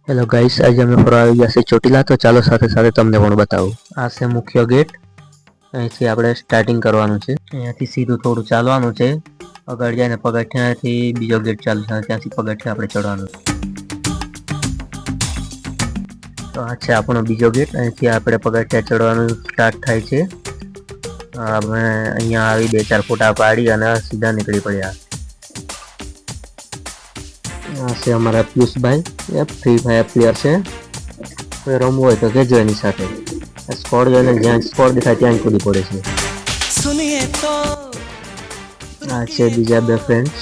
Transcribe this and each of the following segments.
Hello guys, આજે અમે ફરવા આવી ગયા છે ચોટીલા। તો ચાલો સાથે સાથે તમને પણ બતાવું। આ છે મુખ્ય ગેટ। અહીંથી આપણે સ્ટાર્ટિંગ કરવાનું છે। અહીંયાથી સીધું થોડું ચાલવાનું છે। આગળ જઈને પગથિયાથી બીજો ગેટ ચાલુ થાય, ત્યાંથી પગથિયા આપણે ચડવાનું છે। તો આ છે આપણો બીજો ગેટ। અહીંથી આપણે પગથિયા ચડવાનું સ્ટાર્ટ થાય છે। અમે અહીંયા આવી 2-4 ફોટા પાડી અને સીધા નીકળી પડ્યા। આ છે અમારા પિયુષભાઈ, એ ફ્રી ફાયર પ્લેયર છે। કોઈ રમવું હોય તો કહેજો એની સાથે। સ્કોડ જોઈને જ્યાં સ્કોડ દેખાય ત્યાં જ કૂદી પડે છે। આ છે બીજા 2 ફ્રેન્ડ્સ।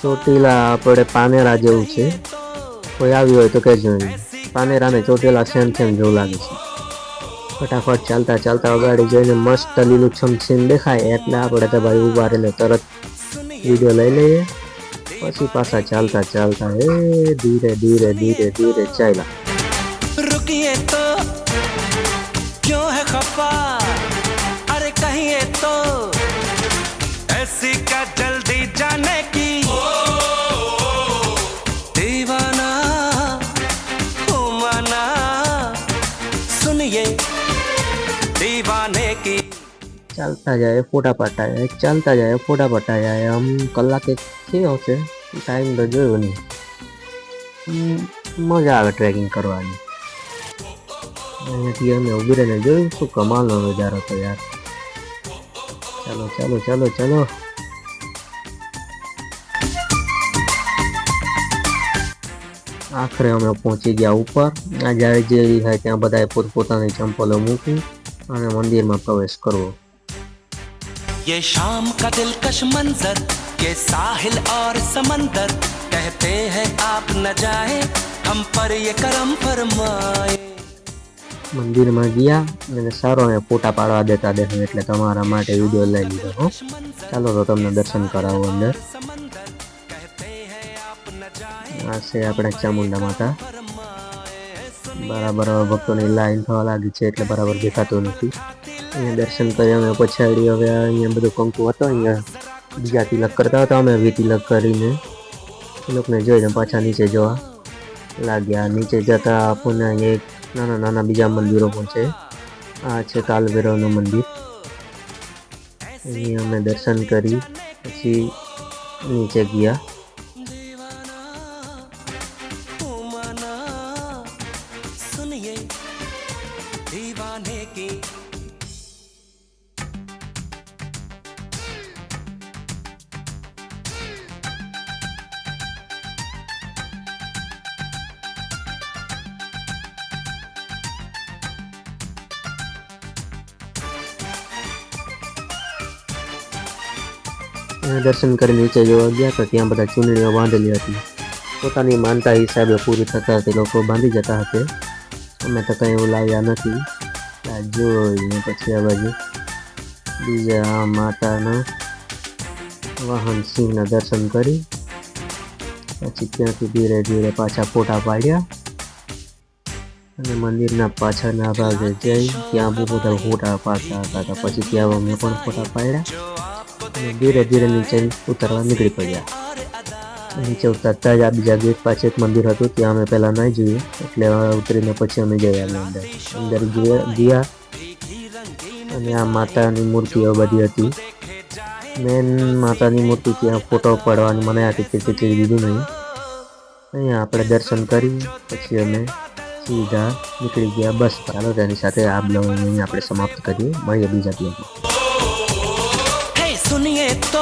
ચોટીલા આપણે પાનેરા જેવું છે, કોઈ આવ્યું હોય તો કહેજો એને। પાનેરા ને ચોટીલા સેમ જેવું લાગે છે। ફટાફટ ચાલતા ચાલતા ગાડી જોઈને મસ્ત લીલુંછમ સીન દેખાય એટલે આપણે તો ભાઈ ઊભા રહીને તરત વિડીયો લઈ લઈએ। પછી પાછા ચાલતા ચાલતા ધીરે ધીરે ધીરે ધીરે ચાલ્યા। रुकिए तो क्यों है खफा, अरे कहिए तो ऐसी क्या जल्दी जाने की, दीवाना हूँ माना सुनिए दीवाने की। ચાલતા જાય ફોટા પાડતા જાય, ચાલતા જાય ફોટા પાડતા જાય। આમ કલાકે થયો હશે, ટાઈમ તો જોયો નહીં। મજા આવે ટ્રેકિંગ કરવાની। અહીંયાથી અમે ઊભી રહીને જોયું શું કમાલનો નજારો હતો યાર। ચાલો ચાલો ચાલો ચાલો। આખરે અમે પહોંચી ગયા ઉપર। આ જ્યારે જે થાય ત્યાં બધાએ પોતપોતાની ચંપલો મૂકી અને મંદિરમાં પ્રવેશ કરવો। ये शाम का दिलकश मंजर, ये साहिल और समंदर, कहते हैं आप न जाए हम पर ये करम फरमाए। મંદિરમાં ગયા અને સારો એ ફોટા પાડવા દેતા દેખાય એટલે તમારા માટે વિડીયો લઈ લીધો હો। ચાલો તો તમને દર્શન કરાવો અંદર। આ છે આપણે ચામુંડા માતા। બરાબર ભક્તોની લાઈન થવા લાગી છે એટલે બરાબર દેખાતું નથી। અહીંયા દર્શન કરી અમે પછાડી હવે અહીંયા બધું કંકુ હતો, અહીંયા બીજા તિલક કરતા હતા। અમે વી તિલક કરીને એ લોકોને જોઈને પાછા નીચે જોવા લાગ્યા। નીચે જતા આપણને એક નાના નાના બીજા મંદિરો પણ છે। આ છે કાલભૈરવનું મંદિર। અહીં અમે દર્શન કરી પછી નીચે ગયા। सुनिए दीवाने की। દર્શન કરી નીચે જોવા ગયા તો ત્યાં બધા ચૂંદડીઓ બાંધેલી હતી। પોતાની માનતા હિસાબે પૂરી થતા તે લોકો બાંધી જતા હતા। અમે તો કંઈ એવું લાવ્યા નથી। આ જોઈને પછી આ બાજુ બીજા માતાના વાહન સિંહના દર્શન કરી પછી ત્યાંથી ધીરે ધીરે પાછા ફોટા પાડ્યા અને મંદિરના પાછળના ભાગે જઈ ત્યાં બહુ બધા ફોટા પાડતા હતા। તો પછી ત્યાં અમે પણ ફોટા પાડ્યા અને ધીરે ધીરે નીચે ઉતરવા નીકળી પડ્યા। નીચે ઉતરતા જ આ બીજા ગેટ પાસે એક મંદિર હતું, ત્યાં અમે પહેલાં નહીં જોયું એટલે ઉતરીને પછી અમે ગયા અંદર ગયા અને આ માતાની મૂર્તિઓ બધી હતી। મેન માતાની મૂર્તિ ત્યાં ફોટો પાડવાની મને હતી તેથી દીધું નહીં। અહીંયા આપણે દર્શન કરી પછી અમે સીધા નીકળી ગયા। બસ ચાલો તેની સાથે આ બ્લોગ અહીં આપણે સમાપ્ત કરીએ। મળીએ બીજા બ્લોગમાં। सुनिए तो